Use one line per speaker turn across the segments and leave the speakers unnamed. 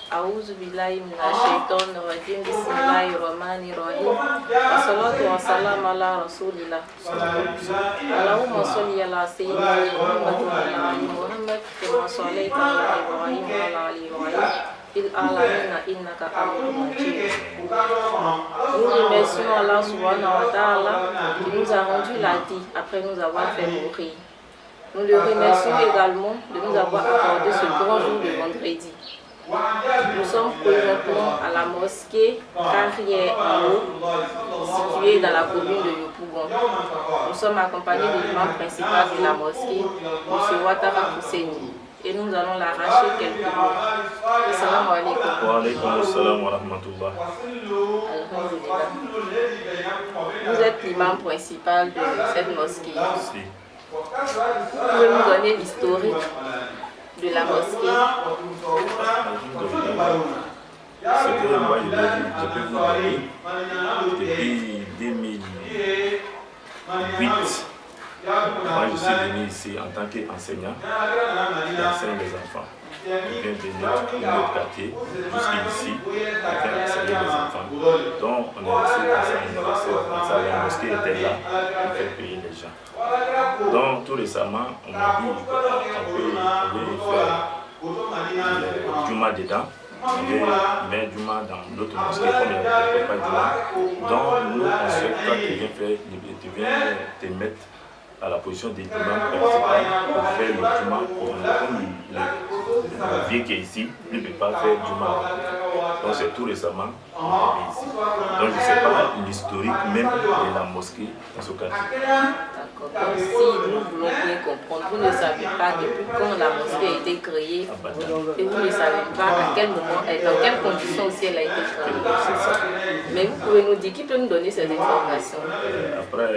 أعوذ بالله من الشيطان الرجيم بسم الله الرحمن الرحيم والصلاة والسلام على رسول الله اللهم صل على سيدنا محمد وعلى آل محمد كما صليت على إبراهيم وعلى آل إبراهيم في العالمين إنك حميد مجيد. Nous remercions Allah subhanahu wa ta'ala qui nous a rendu la vie après nous avoir fait mourir. Nous le remercions également de nous avoir accordé ce grand jour de vendredi. Nous sommes présentement à la mosquée Carrière en haut, située dans la commune de Yopougon. Nous sommes accompagnés de l'imam principal de la mosquée, M. Ouattara Fousseini, et nous allons l'arracher quelques mots. Assalamu alaikum.
Wa alaikum assalam wa rahmatullah.
Alhamdulillah. Vous êtes l'imam principal de cette mosquée.
Si.
Vous pouvez nous donner l'historique de la mosquée?
Ce que moi je peux vous donner depuis 2008. Moi je suis venu ici en tant qu'enseignant. J'enseigne les enfants. Je viens de notre quartier jusqu'ici pour faire enseigner les enfants. Donc on est resté comme ça, la mosquée était là pour faire payer les gens. Donc tout récemment, on m'a dit qu'on peut faire le Juma dedans. On veut mettre Juma dans l'autre mosquée comme il n'y a pas Juma. Donc nous, on souhaite toi tu viens te mettre à la position de l'imam principal pour faire le Juma pour nous. Le vieux qui est ici ne peut pas faire Juma. Donc c'est tout récemment qu'on est ici. Donc je ne sais pas l'historique même de la mosquée dans ce quartier.
D'accord. Donc si nous voulons bien comprendre, vous ne savez pas depuis quand la mosquée a été créée et vous ne savez pas à quel moment, dans quelles conditions aussi elle a été créée.
C'est ça.
Mais vous pouvez nous dire, qui peut nous donner ces informations?
Après, il y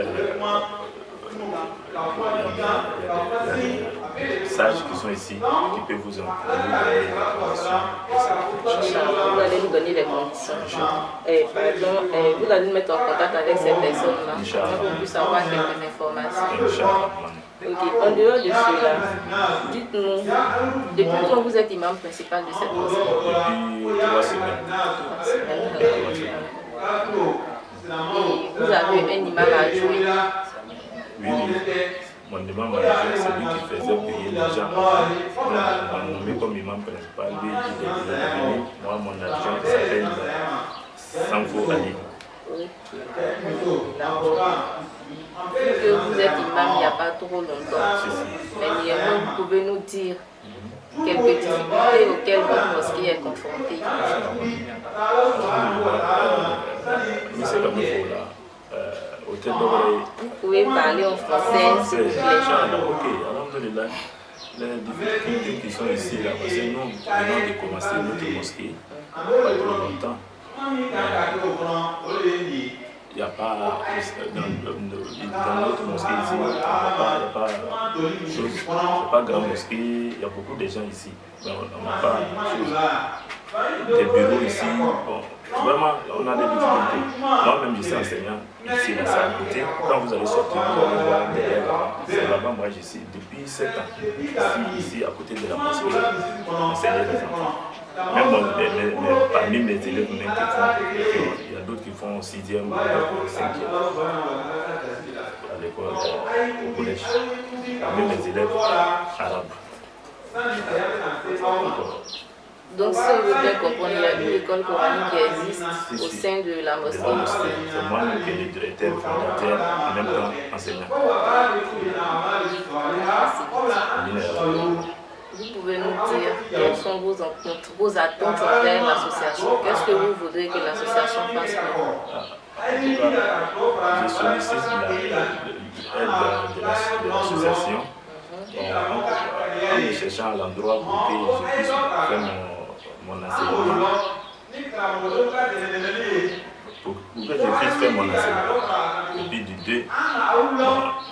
a des sages qui sont ici qui peuvent vous donner les conditions.
Vous allez nous donner les conditions. Vous allez nous mettre en contact avec ces personnes-là pour qu'on puisse avoir quelques informations. Ok, en dehors de cela, dites-nous, depuis quand vous êtes imam principal de cette mosquée?
Depuis 3 semaines.
Et vous avez un imam à jouer?
Oui, mon imam majeur, c'est lui qui faisait payer les gens. On m'a nommé comme imam principal, lui il est venu. Moi, mon adjoint s'appelle Sanfo Ali.
Que vous êtes imam il n'y a pas trop longtemps, mais néanmoins vous pouvez nous dire quelques difficultés auxquelles votre mosquée est confrontée.
Mais c'est comme il faut là.
Vous pouvez parler en français, s'il vous plaît.
Ok, alhamdulillah. Les difficultés qui sont ici, là, parce que nous venons de commencer notre mosquée, pas trop longtemps. Il n'y a pas, dans notre mosquée ici, il n'y a pas de choses, c'est pas grande mosquée, il y a beaucoup de gens ici. Mais on n'a pas des bureaux ici. Bon, vraiment, on a des difficultés. Moi-même, je suis enseignant ici, là, c'est à côté. Quand vous allez sortir, vous allez voir derrière, c'est là-bas, moi, je suis depuis 7 ans, ici, à côté de la mosquée, enseigner les enfants. Même parmi mes élèves, même il y a d'autres qui font 6e, 5e à l'école, au collège. Parmi mes élèves arabes.
Donc, si on veut bien comprendre, il y a une école coranique qui existe au sein de la mosquée.
C'est moi-même qui est le directeur, fondateur, en même temps enseignant.
Vous pouvez nous dire quelles sont vos attentes envers l'association? Qu'est-ce que vous voudrez que l'association fasse pour vous?
Je sollicite l'aide de l'association en cherchant l'endroit pour que je puisse faire mon enseignement. Pour que je puisse faire mon enseignement. Et puis du 2,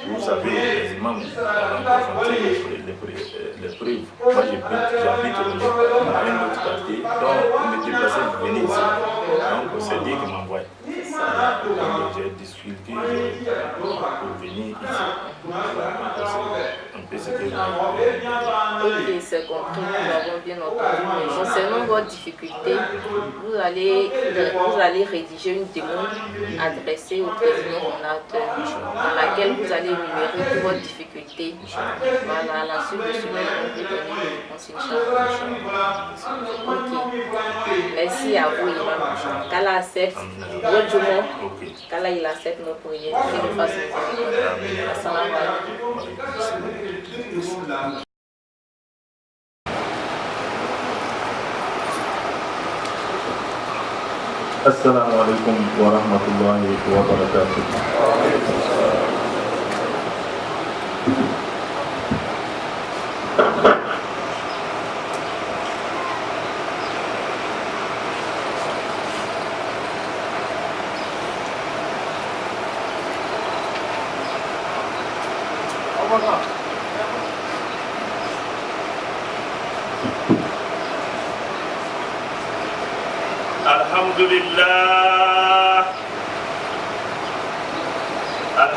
vous savez, les imams ont confronté les preuves. Moi j'habite dans un autre quartier, donc me déplacer pour venir ici. Donc c'est lui qui m'envoie. Donc j'ai difficulté pour venir ici. Un peu ce que
Ok, c'est compris, nous avons bien entendu. Mais concernant votre difficulté, vous allez rédiger une demande adressée au président fondateur dans laquelle vous allez énumérer toute votre difficulté. Voilà, à la suite de cela, on vous donner des réponses, Inch'Allah. Ok. Merci à vous, Imam. Qu'Allah accepte votre journée. Qu'Allah il accepte nos prières. Qu'il nous fasse miséricorde. Assalamu alaikum.
Assalamu alaikum wa rahmatullahi wa barakatuh.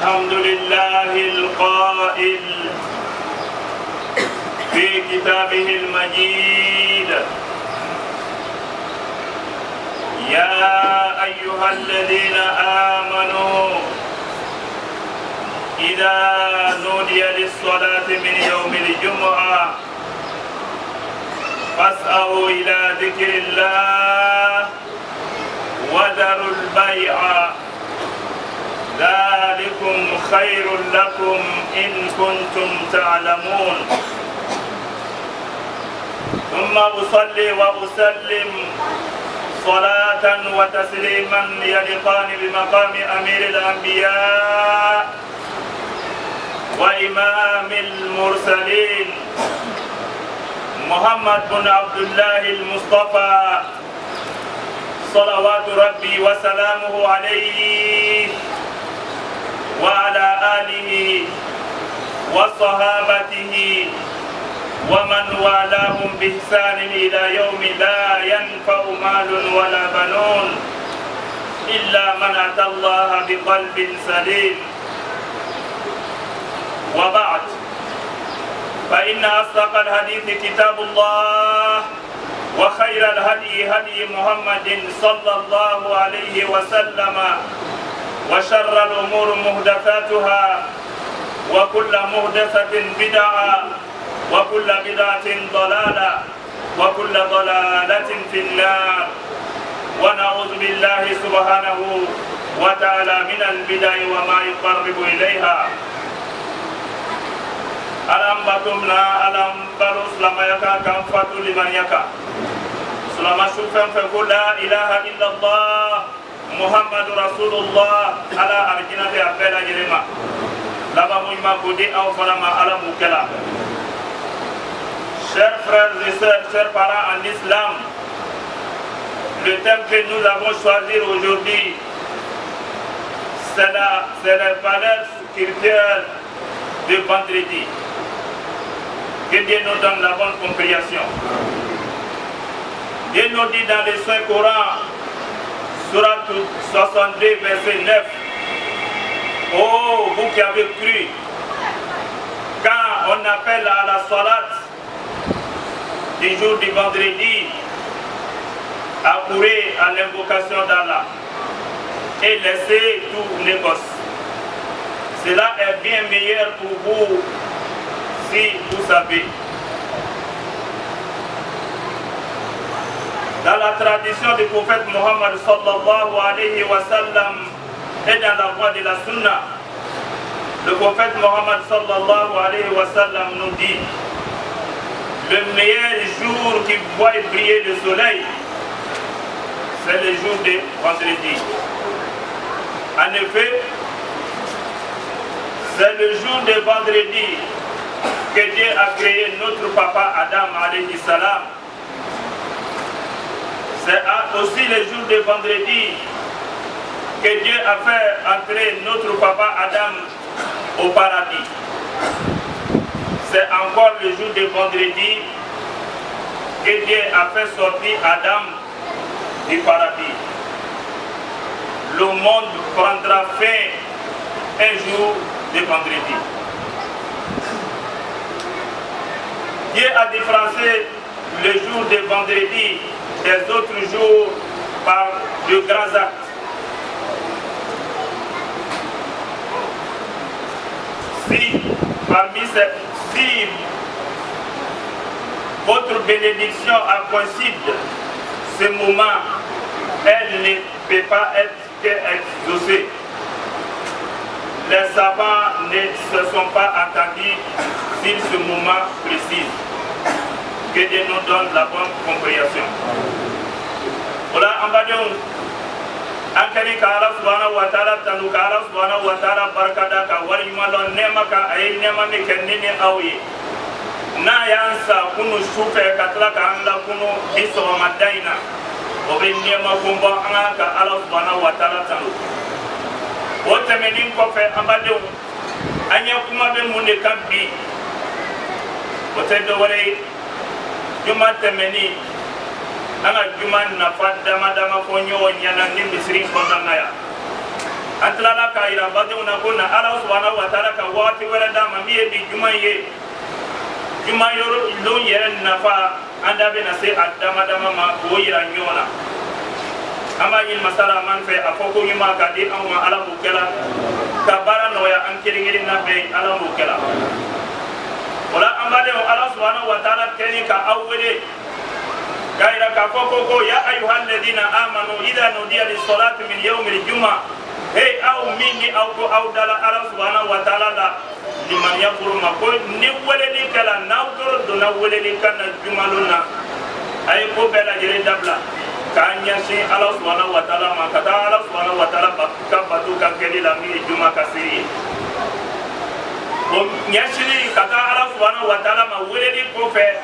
الحمد لله القائل في كتابه المجيد يا أيها الذين آمنوا إذا نودي للصلاة من يوم الجمعة فاسعوا إلى ذكر الله وذروا البيع ذلكم خير لكم إن كنتم تعلمون ثم أصلي وأسلم صلاة وتسليما يليقان بمقام أمير الأنبياء وإمام المرسلين محمد بن عبد الله المصطفى صلوات ربي وسلامه عليه وعلى آله وصحابته ومن والاهم بإحسان إلى يوم لا ينفع مال ولا بنون إلا من أتى الله بقلب سليم. وبعد، فإن أصدق الحديث كتاب الله وخير الهدي هدي محمد صلى الله عليه وسلم وشر الأمور محدثاتها وكل محدثة بدعة وكل بدعة ضلالة وكل ضلالة في النار ونعوذ بالله سبحانه وتعالى من البدع وما يقرب إليها. Alam batumna alam baru selama yaka kam fatu liman yaka selama syufan fa la ilaha illallah Muhammadur Rasulullah ala arjina fi afela jirema laba muima budi au farama ala mukela. Chers frères et sœurs, chers parents en islam, le thème que nous avons choisi aujourd'hui, c'est la valeur spirituelle de vendredi. Que Dieu nous donne la bonne compréhension. Dieu nous dit dans le Saint-Coran, Surat 62, verset 9, oh, vous qui avez cru, quand on appelle à la salat du jour du vendredi, accourez à l'invocation d'Allah et laissez tout négoce. Cela est bien meilleur pour vous si vous savez. Dans la tradition du prophète Mohammed sallallahu alayhi wa sallam et dans la voie de la sunna, le prophète Mohammed sallallahu alayhi wa sallam nous dit: le meilleur jour qui voit briller le soleil, c'est le jour de vendredi. En effet, c'est le jour de vendredi que Dieu a créé notre papa Adam alayhi salam. C'est aussi le jour de vendredi que Dieu a fait entrer notre papa Adam au paradis. C'est encore le jour de vendredi que Dieu a fait sortir Adam du paradis. Le monde prendra fin un jour de vendredi. Dieu a différencié le jour de vendredi, des autres jours par de grands actes. Si votre bénédiction coïncide ce moment, elle ne peut pas être exaucée. Les savants ne se sont pas attendus sur ce moment précis. Que Dieu nous donne la bonne compréhension. Voilà, on va dire, Ankari ka Allah subhanahu wa ta'ala tanu ka Allah subhanahu wa ta'ala barakada ka wali malon nema ka ay nema me kenni awye na yansa kunu shufe katla ka anda kunu iso madaina obe nema kumba anga ka Allah subhanahu wa ta'ala tanu wote menin ko fe ambade anya kuma be munde kambi wote do wale juma temeni anga juman na fadama dama fonyo nyana ni misri kondanga ya atlala ka ira bade una kona Allah subhanahu wa ta'ala ka wati wala dama miye bi juma yoro lo yere na fa anda be na se adama dama ma ko ira nyona ama yin masala man fe afoko nyuma ka di amma ala bukela ka bara no ya an kiringiri na be ala bukela wala ambade Allah subhanahu wa ta'ala keni ka awwele gaira ka koko ya ayuhal ladina amanu idha nudiya lis salati min yawmil jumu'ah hey aw minni aw ko aw dala Allah subhanahu wa ta'ala la liman yaqulu ma ko ni waleli kala nawtoro do na waleli kana jumaluna ay ko bela jere dabla kanya shi Allah subhanahu wa ta'ala ma kata Allah subhanahu wa ta'ala ka batu ka keli la mi juma kasiri ko nyashiri kata Allah subhanahu wa ta'ala ma waleli ko fe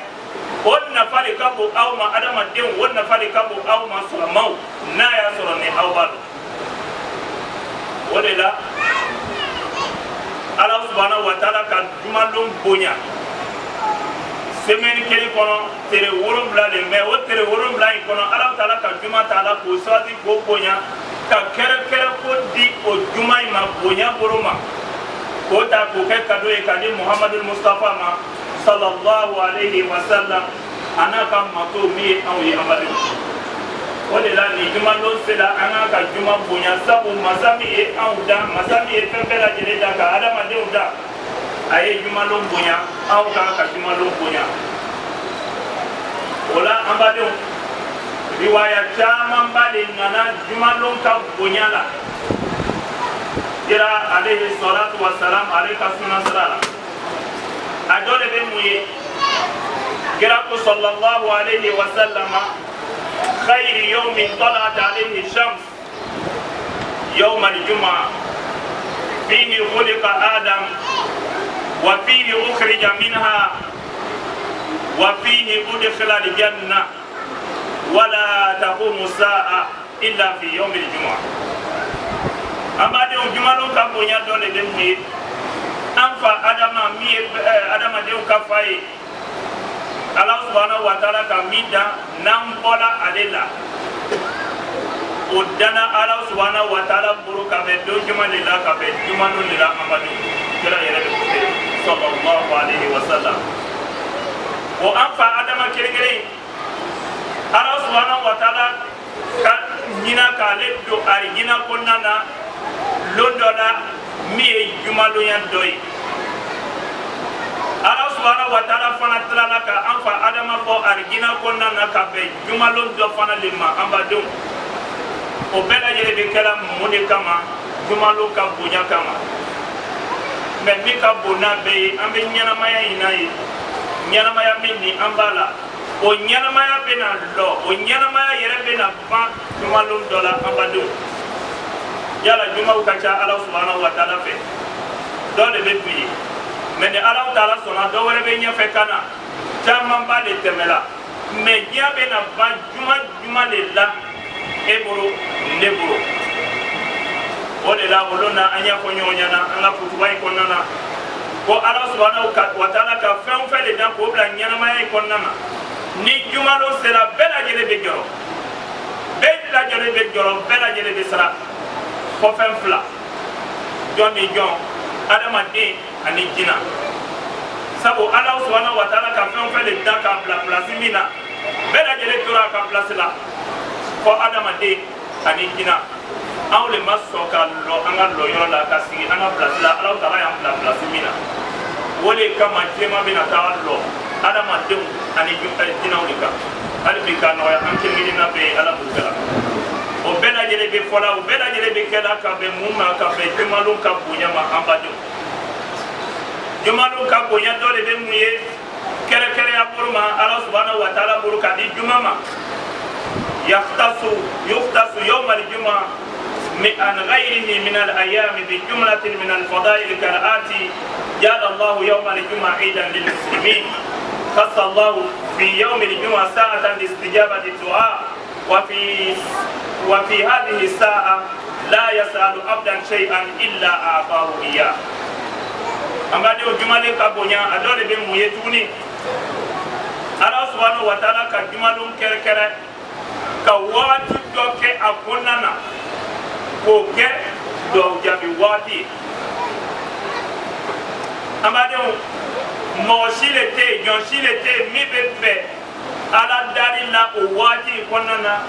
onna fali kabu aw ma adama den wonna fali kabu aw ma sulamau na ya soro ne awbal wala Allah subhanahu wa ta'ala ka jumalum bonya semaine kele kono tere worum bla le me o tere worum bla kono Allah ta'ala ka juma ta'ala ko sati go bonya ka kere ko di o juma ma bonya boroma ko ta ko ke kado e kadi Muhammadul Mustafa ma sallallahu alaihi wasallam ana kam mato mi awi amali wala la ni juma lo sela ana ka juma bonya sabu masami e auda masami e pembela jere daga adama de uda aye juma lo bonya au ka juma lo bonya wala ambade riwaya chama mbali nana juma lo ka bonya la ira alaihi salatu wassalam alayka sunasala adole be muye giraku sallallahu alayhi wa sallam khayr yawm talat alayhi shams yawm al-jum'ah fihi khuliqa adam wa fihi ukhrija minha wa fihi udkhila al-jannah wala taqumu sa'a illa fi yawm al-jum'ah amade jumalo ka bonya dole be muye anfa adama de ka faye Allah subhanahu wa ta'ala ka mida nambola alela odana Allah subhanahu wa ta'ala buru ka be do juma de la ka be juma no de la amadu kira yere be sallallahu alaihi wasallam o anfa adama kire Allah subhanahu wa ta'ala ka nyina ka le do arigina konnana londola mi juma do yan doy Allah subhanahu wa ta'ala fana tlana ka anfa adama bo argina konna na ka be jumalon do fana limma ambadum o bela yele be kala mune kama jumalo ka bunya kama me mi ka bona be ambe nyana maya inayi nyana maya minni ambala o nyana maya be na lo o nyana maya yere be na ba jumalon dola ambadum yala jumaw ka cha Allah subhanahu wa ta'ala fe dole be buyi mais de Allah ta'ala sona do wala be nya fe kana jamman ba de temela mais dia be na ba juma de la e boro ne boro o de la wolona anya ko nyonya na anga futu wai ko nana ko Allah subhanahu wa ta'ala ka fe on fe de dan ko bla nyana mai ko nana ni juma lo sera bela jele be joro bela jele be joro bela jele be sara ko fe fla joni jon adama de ani jina sabu Allah subhanahu wa ta'ala ka fe on fe de dan ka bla place mina bela jele tora ka place la ko adama de ani kina awle masoka lo anga lo yoro la ka sigi anga place la Allah taala ya place mina wole kama tema bina tawallo adama de ani kina ulika ali bi ka no ya anke mina be ala bukala o bela jele be fola o bela jele be kala ka be mumma ka be jumalu ka bunya ma ambadu jumalu ka bunya dole be muye kere kere ya burma Allah subhanahu wa ta'ala buruka di jumama yuftasu yawm al-jum'a an ghayrihi min al-ayyam bi jumlatin min al-fada'il kal-ati ja'ala Allah yawm al-jum'a 'idan lil muslimin khassa Allah fi yawm al-jum'a sa'atan li-istijabati ad-du'a وفي هذه الساعة لا يسأل عبدا شيئا إلا أعطاه إياه. أما ديو جمالي كابونيا أدولي بمويتوني الله سبحانه وتعالى كجمالون كركرة كواتي دوكي أكوننا كوكي دو جابي واتي أما ديو موشيلتي جونشيلتي ميببه ala dari la o wati konana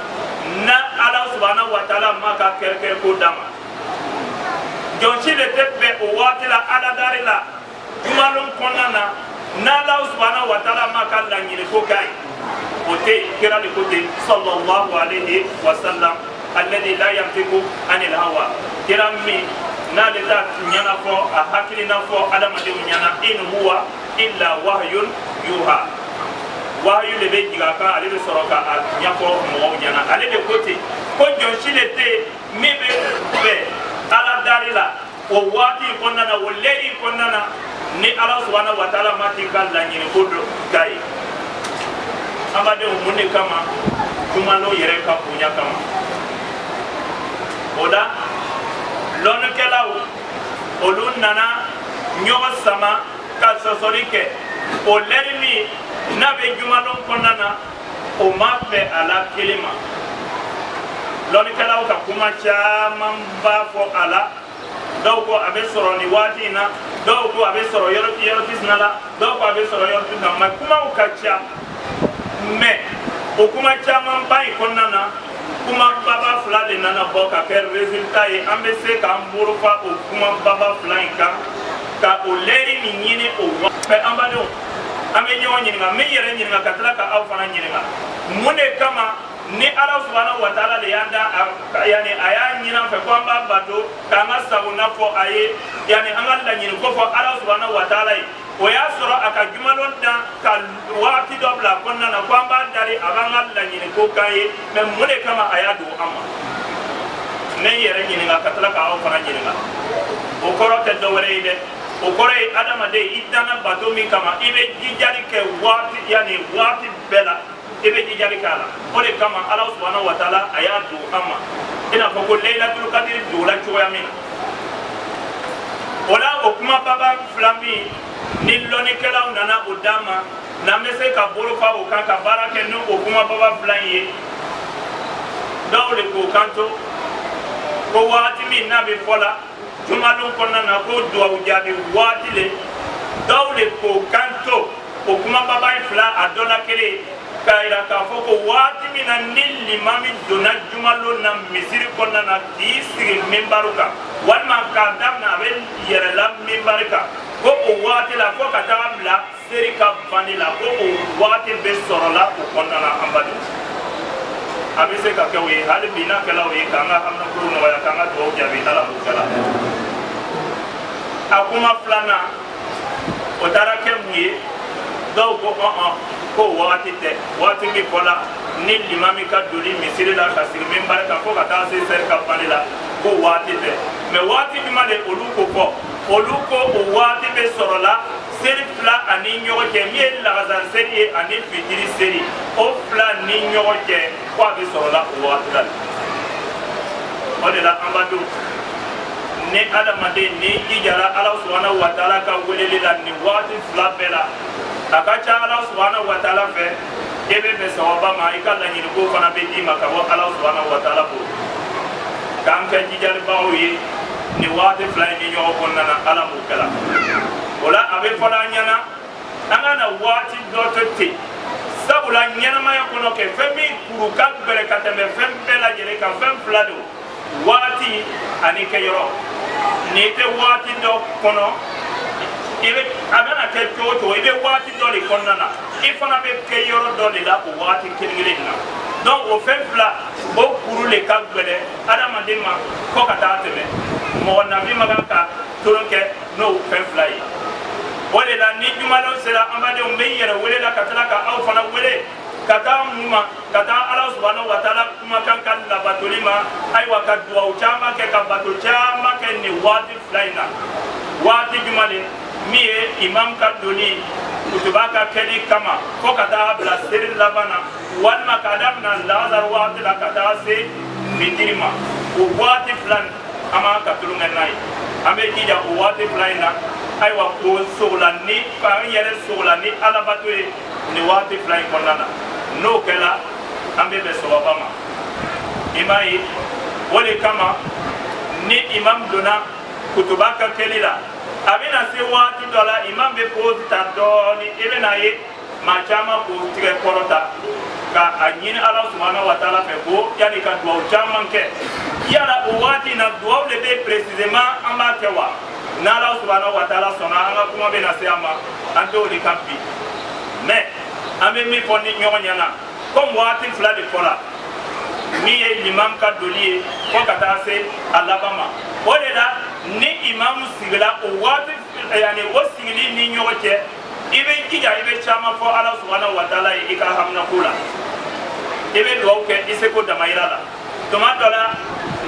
na ala subhanahu wa ta'ala maka kerker ko dama jonchi le tebe o wati la ala dari la jumalon konana na ala subhanahu wa ta'ala maka la nyire ko kai ote kira de kote sallallahu alayhi wa sallam alladhi la yantiqu anil hawa kira mi na de ta nyana fo a hakilina fo adama de nyana in huwa illa wahyun yuha wayu le be jiga kan ale be soro ka a nyafo mo nyana ale de kote ko jonshi le te mi be ala dalila o wati konnana o leyi konnana ni Allah subhanahu wa ta'ala mati kala nyini kodo gai amade munne kama kuma no yere ka punya kama oda lon kelaw olun nana nyoba sama ka sosorike o lermi nabe jumalon konana o mabe ala kelima loni kala ka kuma chaman ba fo ala daw ko abe soro ni wati na daw ko abe soro yoro tisnala daw ko abe soro yoro tisna ma kuma o kacha me o kuma chaman ba konana kuma baba fulale nana boka ker resultat e ambe se ka mburu fa o kuma baba flanka ka o leri ni nyine o wa pe ambalo ame nyawo nyinga me yere nyinga katla ka aw fana nyinga mune kama ni Allah subhanahu wa ta'ala le yanda yani aya nyina fe ko amba bato kama sabuna fo aye yani angal la nyina ko fo Allah subhanahu wa ta'ala o ya soro aka jumalon da ka wati dobla konna na ko amba dari abangal la nyina ko kaye me mune kama aya do amma ne yere nyinga katla ka aw fana nyinga o korote do wore ide o kore adama de idana bato mi kama ibe jijari ke wati yani wati bela ibe jijari kala ore kama Allah subhanahu wa ta'ala aya do amma ina ko ko laylatul qadr do la choya min wala o kuma baba flami ni loni kala nana odama na mese ka bolo fa o kan ka barake no o kuma baba flanye dawle ko kanto ko wati min na be fola jumalon konana ko duwa jabi wati le dawle ko kanto o kuma baba fla adola kele kaira ka foko wati mina nilli mami dona jumalon na misiri konana kisiri membaruka walma kadamna ben yere la membarika ko o wati la ko katabla serika vanila ko o wati be sorola ko konana ambadu abise ka kewe hali bina kala we kanga amna ko no ya kanga do jabi tala kala akuma flana o darake muye do ko ko wati te wati mi kola ni limami ka doli misiri la ka sir membar ka ko kata se ser ka panela ko wati te me wati mi male oluko o wati be sorola seri fla ani nyoke mi la gazan seri ani fitiri seri o fla ni nyoke kwa be sorola o wati dal o de la ambadu ne adamade ne ijara Allah subhanahu wa ta'ala ka welele la ni wati fla bela akacha Allah subhanahu wa ta'ala fe ebe be sawaba ma ikalla ni ko fana be di maka wa Allah subhanahu wa ta'ala ko kam ka ijara bawi ni wati fla ni nyoke konna ala mukala wala abe fana nyana angana wati dotote sabula ɲɛnamaya kɔnɔ kɛ fɛn min kuru ka gɛlɛ ka tɛmɛ fɛn bɛɛ lajɛlen kan fɛn fila don waati ani kɛyɔrɔ n'i tɛ waati dɔ kɔnɔ a bɛna kɛ cogo cogo i bɛ waati dɔ de kɔnɔna na i fana bɛ kɛ yɔrɔ dɔ de la o waati kelen-kelen na donc o fɛn fila o kuru de ka gɛlɛ adamaden ma fo ka taa tɛmɛ mɔgɔ nabi ma kan ka tolon kɛ n'o fɛn fila ye o de la ni jumadon sera an badenw bɛ yɛrɛ wele la ka tila ka aw fana wele ka taa mun ma ka taa ala subhanahu wa taala kumakan ka labatoli ma ayiwa ka duwawu caman kɛ ka bato caman kɛ nin waati fila in na waati jumɛn de min ye imam ka doni kutuba ka kɛli kama fo ka taa bila seri laban na walima ka damina lazari waati la ka taa se fitiri ma o waati fila in an b'an ka tulonkɛ n'a ye an bɛ jija o waati fila in na ayiwa k'o sogola ni k'an yɛrɛ sogola ni alabato ye nin waati fila in kɔnɔna na n'o kɛla an bɛ bɛn sababa ma i m'a ye o de kama ni imam donna kutuba ka kɛli la a bɛna se waati dɔ la imam bɛ pose ta dɔɔni i bɛna ye maa caman k'o tigɛ kɔrɔta ka a ɲini ala subhanahu wa taala fɛ ko yanni ka duwawu caman kɛ yala o waati in na duwawu de bɛ précisément an b'a kɛ wa n'ala subhanahu wa taala sɔnna an ka kuma bɛna se a ma an t'o de kan bi mais an bɛ min fɔ ni ɲɔgɔn ɲɛna comme waati fila de fɔra min ye imam ka doli ye fo ka taa se a laban ma o de la ni imam sigila o waati yani o sigili ni ɲɔgɔn cɛ i bɛ jija i bɛ caman fɔ ala subhanahu wa taala ye i ka haminako la i bɛ duwawu kɛ i seko damayira la tuma dɔ la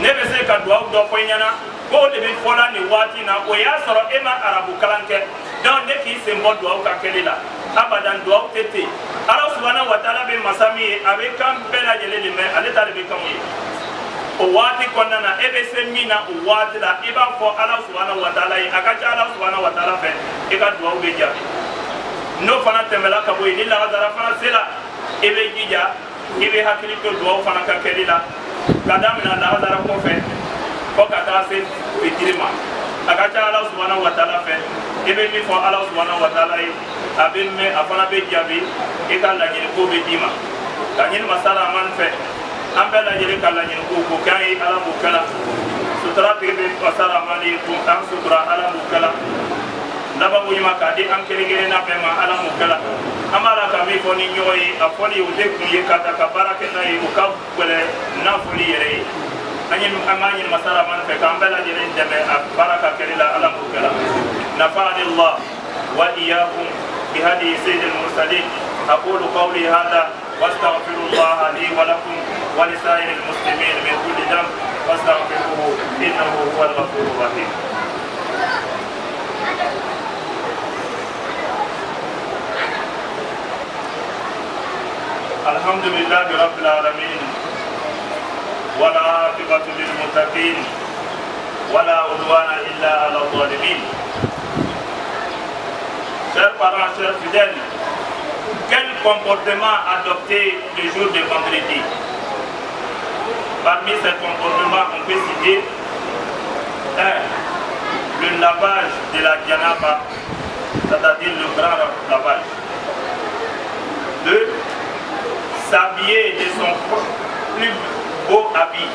ne bɛ se ka duwawu dɔ fɔ i ɲɛna ko de bɛ fɔla nin waati in na o y'a sɔrɔ e ma arabu kalan kɛ donc ne k'i sen bɔ duwawu ka kɛli la abadan duwawu tɛ ten ala subhanahu wa taala bɛ masa min ye a bɛ kan bɛɛ lajɛlen de mɛn ale ta de bɛ kanw ye o waati kɔnɔna na e bɛ se min na o waati la i b'a fɔ ala subhanahu wa taala ye a ka ca ala subhanahu wa taala fɛ i ka duwawu bɛ jaabi n'o fana tɛmɛla ka bɔ yen ni lahazara fana sera i bɛ jija i bɛ hakili to duwawu fana ka kɛli la ka daminɛ lahazara kɔfɛ fo ka taa se fitiri ma a ka ca ala subhanahu wa taala fɛ i bɛ min fɔ ala subhanahu wa taala ye a bɛ mɛn a fana bɛ jaabi i ka laɲini ko bɛ d'i ma ka ɲini masala amani fɛ an bɛɛ lajɛlen ka laɲini ko k'o kɛ an ye ala b'o kɛla sutura tigi bɛ masala amani ko an sutura ala b'o kɛla laban ko ɲuman k'a di an kelen-kelenna bɛɛ ma ala m'o kɛla an b'a la ka min fɔ ni ɲɔgɔn ye a fɔli o tɛ kun ye ka ta ka baara kɛ n'a ye o ka gɛlɛn n'a fɔli yɛrɛ ye an b'a ɲini masala amani fɛ k'an bɛɛ lajɛlen dɛmɛ a baara ka kɛli la ala m'o kɛla nafa'ani Allah wa iyyakum bihadi sayyidil mursalin aqulu qawli hadha wastaghfirullah li wa lakum wa lisa'iril muslimin min kulli dhanb fastaghfiruhu innahu huwal ghafurur rahim. Alhamdulillahi rabbil alamin wala aqibatu lil muttaqin wala udwana illa ala zalimin. Chers parents, chers fidèles, quel comportement adopter le jour de vendredi? Parmi ces comportements, on peut citer 1. Le lavage de la janaba, c'est-à-dire le grand lavage. 2. S'habiller de son plus beau habit.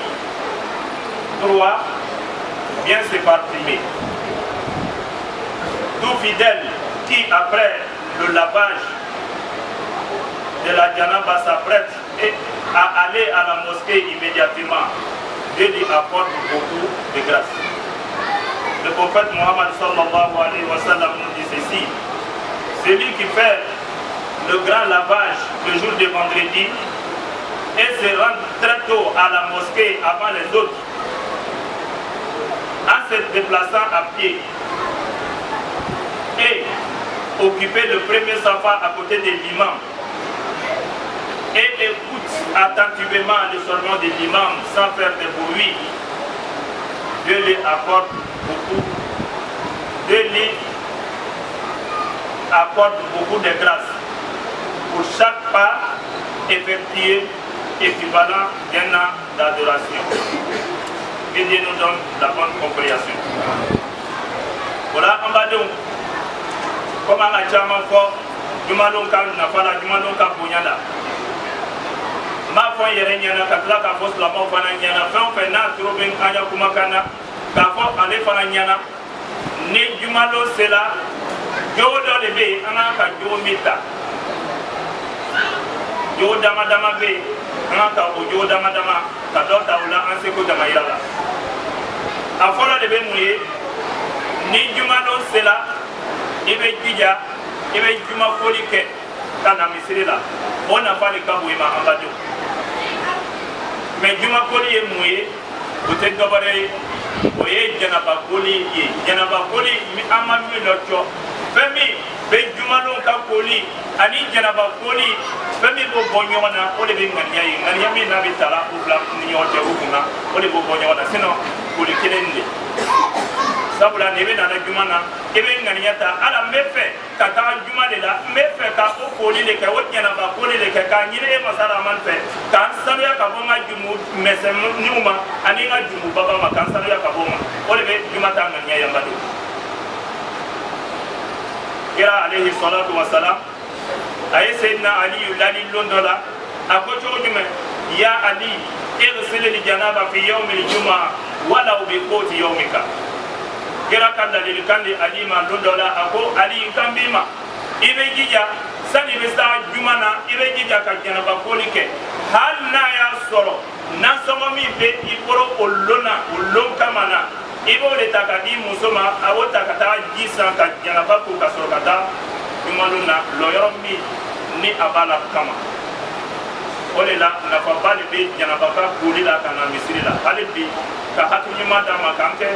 3. Bien se parfumer. Tout fidèle qui, après le lavage de la janaba, s'apprête à aller à la mosquée immédiatement, Dieu lui apporte beaucoup de grâce. Le prophète Mohammed sallallahu alayhi wa sallam nous dit ceci: celui qui fait le grand lavage le jour de vendredi et se rend très tôt à la mosquée avant les autres, en se déplaçant à pied et occuper le premier safa à côté de l'imam et écoute attentivement le sermon de l'imam sans faire de bruit, Dieu lui accorde beaucoup, Dieu lui accorde beaucoup de grâce pour chaque pas effectué équivalent d'un an d'adoration. Que Dieu nous donne la bonne compréhension. Voilà, en bas de nous, comme on a déjà fait, jumalon ka nafala jumalon ka bonyala ma fɔ yɛrɛ ɲɛna ka tila k'a fɔ silamɛw fana ɲɛna fɛn o fɛn n'a toro bɛ an ya kumakan na k'a fɔ ale fana ɲɛna ni jumalo sera jogo dɔ de bɛ yen an kan ka jogo min ta jogo dama dama bɛ yen an kan ka o jogo dama dama ka dɔ ta o la an seko dama yira la a fɔlɔ de bɛ mun ye ni jumalo sera i bɛ jija i bɛ juma foli kɛ ka na misiri la o nafa de ka bon i ma an badenw mais juma foli ye mun ye o tɛ dɔ wɛrɛ ye o ye janaba foli ye janaba foli an ma min dɔ cɔ fɛn min bɛ jumalon ka foli ani janaba foli fɛn min b'o bɔ ɲɔgɔn na o de bɛ ŋaniya ye ŋaniya min n'a bɛ tala o fila ni ɲɔgɔn cɛ o kunna o de b'o bɔ ɲɔgɔn na sinon foli kelen de sabula ni bɛ nana juma na i bɛ ŋaniya ta ala n bɛ fɛ ka taa juma de la n bɛ fɛ ka o foli de kɛ o janaba foli de kɛ k'a ɲini e masa rahman fɛ k'an sanuya ka bɔ n ka jumu misɛnninw ma ani n ka jumu baba ma k'an sanuya ka bɔ o ma o de bɛ juma ta ŋaniya yan badenw kira alayhi salatu wa salam a ye seyidina aliyu lali lon dɔ la a ko cogo jumɛn ya ali igsil janaba fi yawmi ljuma walaw bi qoti yawmika kira ka ladilikan di ali ma lon dɔ la a ko ali kan bi ma i bɛ jija sani i bɛ taa juma na i bɛ jija ka janaba foli kɛ hali n'a y'a sɔrɔ nasɔngɔ min bɛ i bolo o lon na o lon kama na i b'o de ta ka di muso ma a b'o ta ka taa ji san ka janaba ko ka sɔrɔ ka taa jumalon na lɔyɔrɔ min ni a b'a la kama o de la nafaba de bɛ janaba ka koli la ka na misiri la hali bi ka hakili ɲuman d'a ma k'an kɛ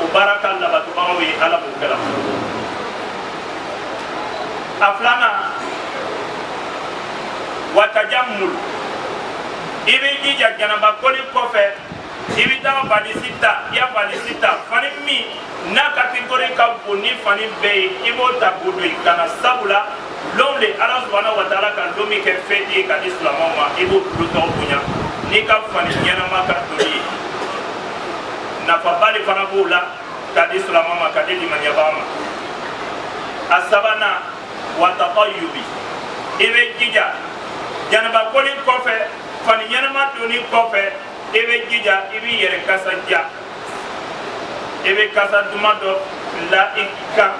o baara ka labatobagaw ye ala b'o kɛla a filanan watajammul i bɛ jija janaba koli kɔfɛ i bɛ taa valisi ta i ya valisi ta fani min n'a catégorie ka bon ni fani bɛɛ ye i b'o ta k'o don i kana sabula lon de ala subhanahu wa taala ka don min kɛ fɛn ye ka di silamɛw ma i b'o tulo tɔgɔ bonya n'i ka fani ɲɛnama ka doni ye nafaba de fana b'o la ka di silamɛw ma ka di limaniyabaga ma a sabanan wa taqayyubi i bɛ jija janaba koli kɔfɛ fani ɲɛnama doni kɔfɛ i bɛ jija i b'i yɛrɛ kasa ja i bɛ kasa duman dɔ la i kan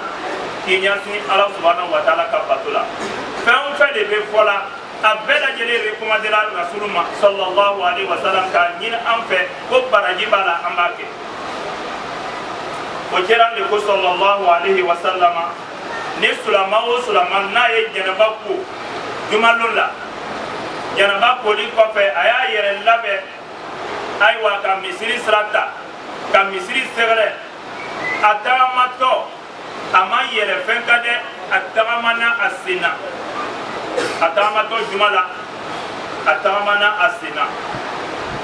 k'i ɲɛsin ala subhanahu wa taala ka bato la fɛn o fɛn de bɛ fɔ la a bɛɛ lajɛlen recommandera rasulu ma sallallahu alaihi wa sallam k'a ɲini an fɛ ko baraji b'a la an b'a kɛ o kɛra de ko sallallahu alaihi wa sallam ni sulama o sulama n'a ye janaba ko jumalon la janaba koli kɔfɛ a y'a yɛrɛ labɛn ayiwa ka misiri sira ta ka misiri sɛgɛrɛ a tagamatɔ a ma yɛrɛ fɛn ka dɛ a tagamana a sen na a tagamatɔ juma la a tagamana a sen na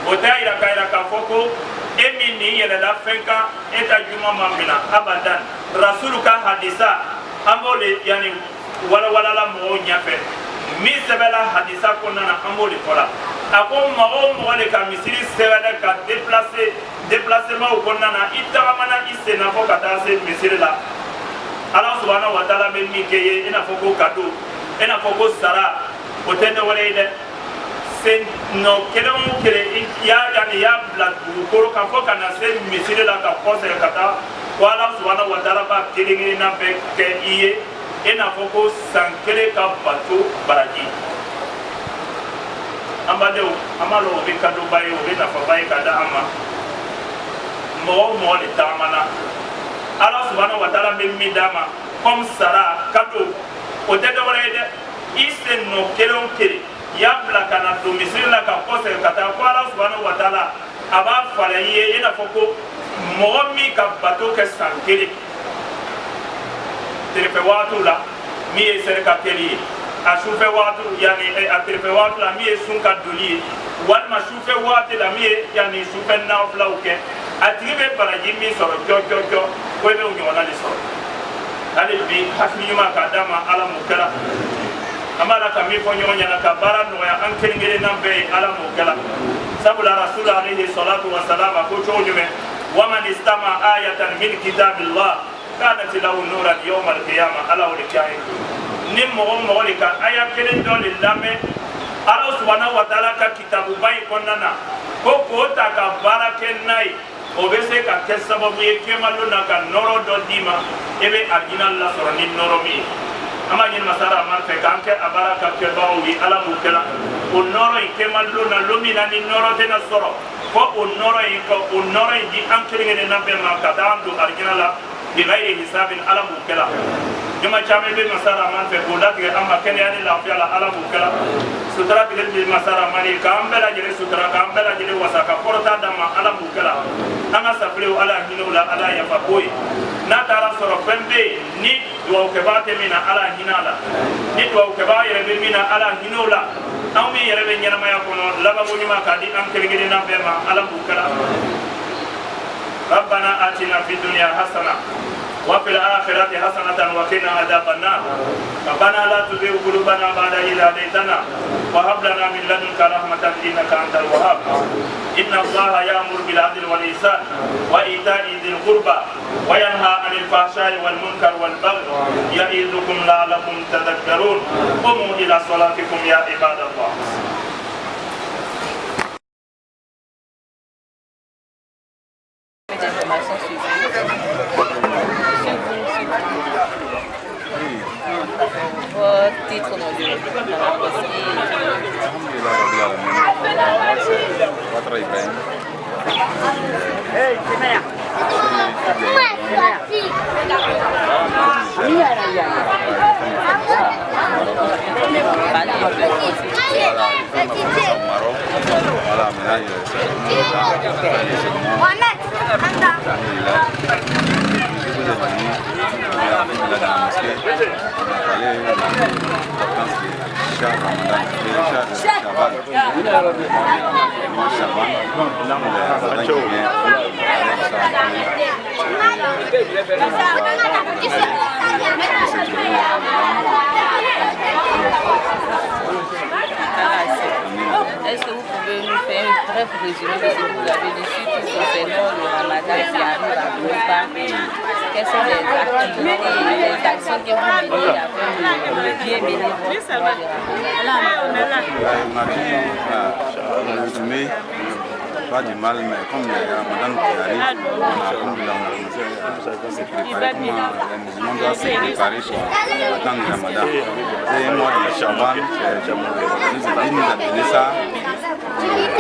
o t'a yira k'a fɔ ko e min n'i yɛlɛla fɛn kan e ta juma ma minɛ abadan rasulu ka hadisa an b'o de yani walawalala mɔgɔw ɲɛfɛ min sɛbɛla hadisa kɔnɔna na an b'o de fɔ la a ko mɔgɔ o mɔgɔ de ka misiri sɛbɛlɛ ka déplacement kɔnɔna na i tagamana i sen na fɔ ka taa se misiri la ala subhanahu wa taala bɛ min kɛ ye i n'a fɔ ko cadeau i n'a fɔ ko sara o tɛ dɔ wɛrɛ ye dɛ sen nɔ kelen o kelen i y'a bila dugukolo kan fɔ ka na se misiri la ka kɔsɛbɛ ka taa ko ala subhanahu wa taala b'a kelen kelenna bɛɛ kɛ i ye i n'a fɔ ko san kelen ka bato baraji an badenw an b'a dɔn o bɛ kadoba ye o bɛ nafaba ye ka da an ma mɔgɔ o mɔgɔ de tagamana ala subhanahu wa taala bɛ min d'a ma comme sara kado o tɛ dɔ wɛrɛ ye dɛ i sen nɔ kelen o kelen i y'a bila ka na don misiri la ka kɔsɛbɛ ka taa ko ala subhanahu wa taala a b'a falen i ye i n'a fɔ ko mɔgɔ min ka bato kɛ san kelen tilefɛ waatiw la min ye sɛrika kɛli ye a sufɛ waati yani a tilefɛ waati la min ye sun ka doli ye walima sufɛ waati la min ye yani sufɛ nafilaw kɛ a tigi bɛ baraji min sɔrɔ jɔjɔjɔ ko i bɛ o ɲɔgɔnna de sɔrɔ hali bi hakili ɲuman k'a d'a ma ala m'o kɛra an b'a la ka min fɔ ɲɔgɔn ɲɛna ka baara nɔgɔya an kelen kelenna bɛɛ ye ala m'o kɛra sabula rasul alayhi salatu wa salam a ko cogo jumɛn waman istama ayatan min kitabillah kanat lahu nuran yawma al-qiyamah ala o de kɛ an ye ni mɔgɔ le ka aya kelen dɔ le lamɛn ala subhanahu wa taala ka kitabuba in kɔnɔna na ko k'o ta ka baara kɛ n'a ye o bɛ se ka kɛ sababu ye kɛmalo na ka nɔrɔ dɔ d'i ma e bɛ alijinɛ lasɔrɔ ni nɔrɔ min ye an b'a ɲini masa rahman fɛ k'an kɛ a baara ka kɛbagaw ye ala m'o kɛla o nɔrɔ in kɛmalo na lo min na ni nɔrɔ tɛna sɔrɔ fo o nɔrɔ in ka o nɔrɔ in di an kelen-kelenna bɛɛ ma ka taa an don alijinɛ la bigayri hisabin ala m'o kɛla jama caman bɛ masa rahman fɛ k'o latigɛ an ma kɛnɛya ni lafiya la ala m'o kɛla sutura tigɛli bɛ masa rahman ye k'an bɛɛ lajɛlen sutura k'an bɛɛ lajɛlen wasa ka kɔrɔta d'an ma ala m'o kɛla an ka safilew ala hinɛw la ala yafa ko ye n'a taara sɔrɔ fɛn bɛ yen ni dugawukɛbaga tɛ min na ala hinɛ a la ni dugawukɛbaga yɛrɛ bɛ min na ala hinɛw la anw min yɛrɛ bɛ ɲɛnamaya kɔnɔ labanko ɲuman k'a di an kelen-kelenna bɛɛ ma ala m'o kɛla ربنا آتنا في الدنيا حسنة وفي الآخرة حسنة وقنا عذاب النار ربنا لا تزغ قلوبنا بعد إذ هديتنا وهب لنا من لدنك رحمة إنك أنت الوهاب إن الله يأمر بالعدل والإحسان وإيتاء ذي القربى وينهى عن الفحشاء والمنكر والبغي يعظكم لعلكم تذكرون قوموا إلى صلاتكم يا عباد الله.
Titre dans le Est-ce que vous pouvez nous faire un bref résumé de ce que vous avez dit, surtout concernant le ramadan qui arrive à gros pas? Quelles sont les activités et les actions que vous menez afin de bien mener votre mois de ramadan?
Pas du mal, mais comme le ramadan qui arrive, on s'est préparé comment les musulmans doivent se préparer pour attendre le ramadan. C'est un mois de Shaban, il nous a donné ça,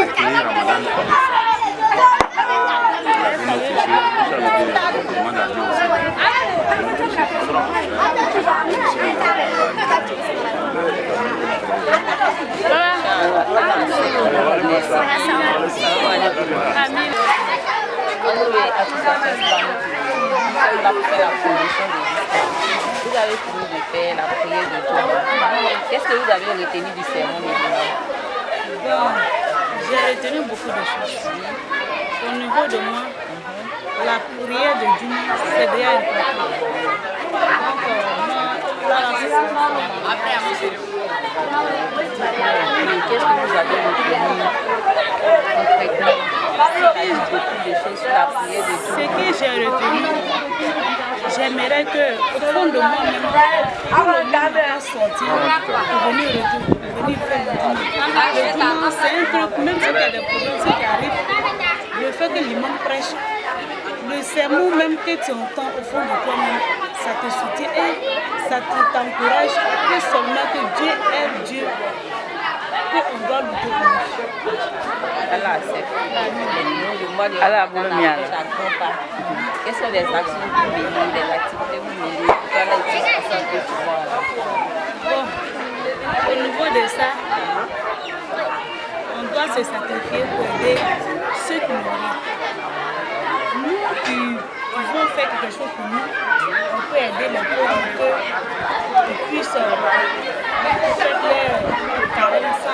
accueillir le ramadan.
Vous avez fini de faire la prière de Dieu. Qu'est-ce que vous avez retenu du sermon de Dieu?
J'ai retenu beaucoup de choses. Au niveau de moi, la prière de Dieu, c'est déjà important.
Qu'est-ce que vous avez retenu concrètement?
Ce que j'ai retenu, j'aimerais que, au fond de moi-même, tout le monde va sortir pour venir faire le dîner. C'est un truc, même s'il y a des problèmes qui arrivent, le fait que l'imam prêche, le sermon même que tu entends au fond de toi-même, ça te soutient et ça t'encourage que seulement que Dieu est Dieu. On doit lutter pour lui.
Allah accepte. Le mois de Ramadan approche à grands pas. Quelles sont les actions que vous menez, les activités que vous menez pour faire la discussion que tu vois là?
Bon, au niveau de ça, on doit se sacrifier pour aider ceux qui mourent. Nous qui pouvons faire quelque chose pour nous, on peut aider les pauvres pour qu'ils puissent faire les carences.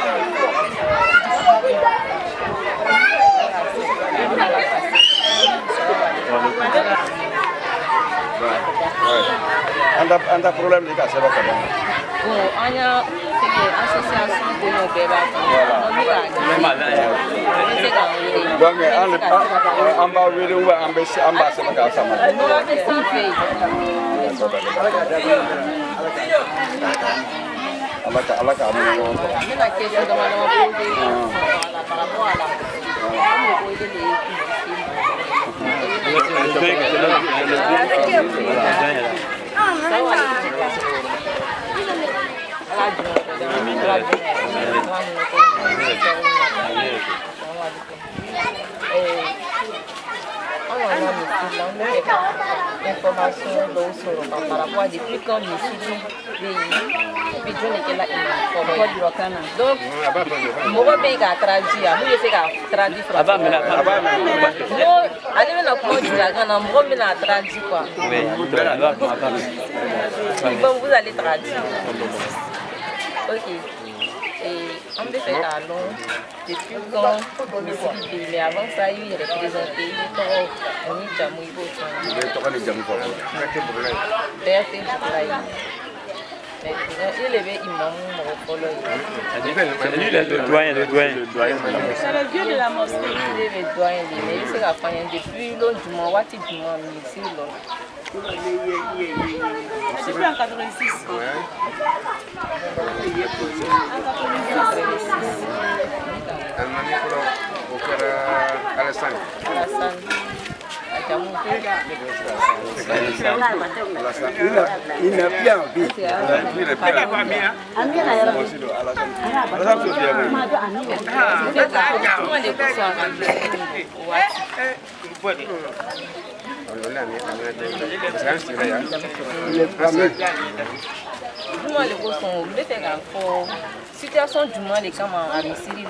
Anda problème de casse,
Bon, on a une association de nos bébés.
Donc, on va
information par rapport à depuis quand Missili puis John était là donc moi ben a traduit moi je sais traduit français allez maintenant comment dire quand moi ben a traduit quoi bon vous allez traduire ok. Et on peut faire à long depuis quand mais avant ça il représentait on y jamou il est imam
lui le doyen
C'est le vieux de la mosquée.
il est le doyen mais il s'est raffiné depuis l'autre mois wati du mois ici là.
C'est plus en 86.
Alassane.
Il n'a bien envie.
Situation du monde est comme à Missili.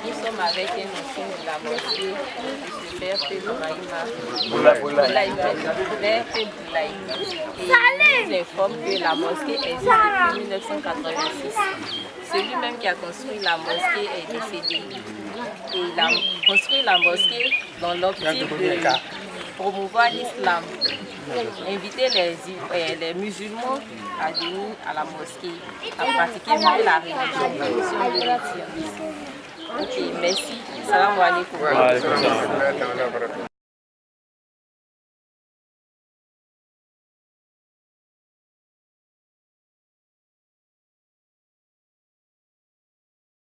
Nous sommes avec un ancien de la mosquée, M. Berthe Boulaïma. Et il nous informe que la mosquée existe depuis 1986. C'est lui-même qui a construit la mosquée est décédé. Et il a construit la mosquée dans l'optique de promouvoir l'islam, inviter les musulmans à venir à la mosquée, à pratiquer mieux la religion. Ok, merci. Salam alaikum.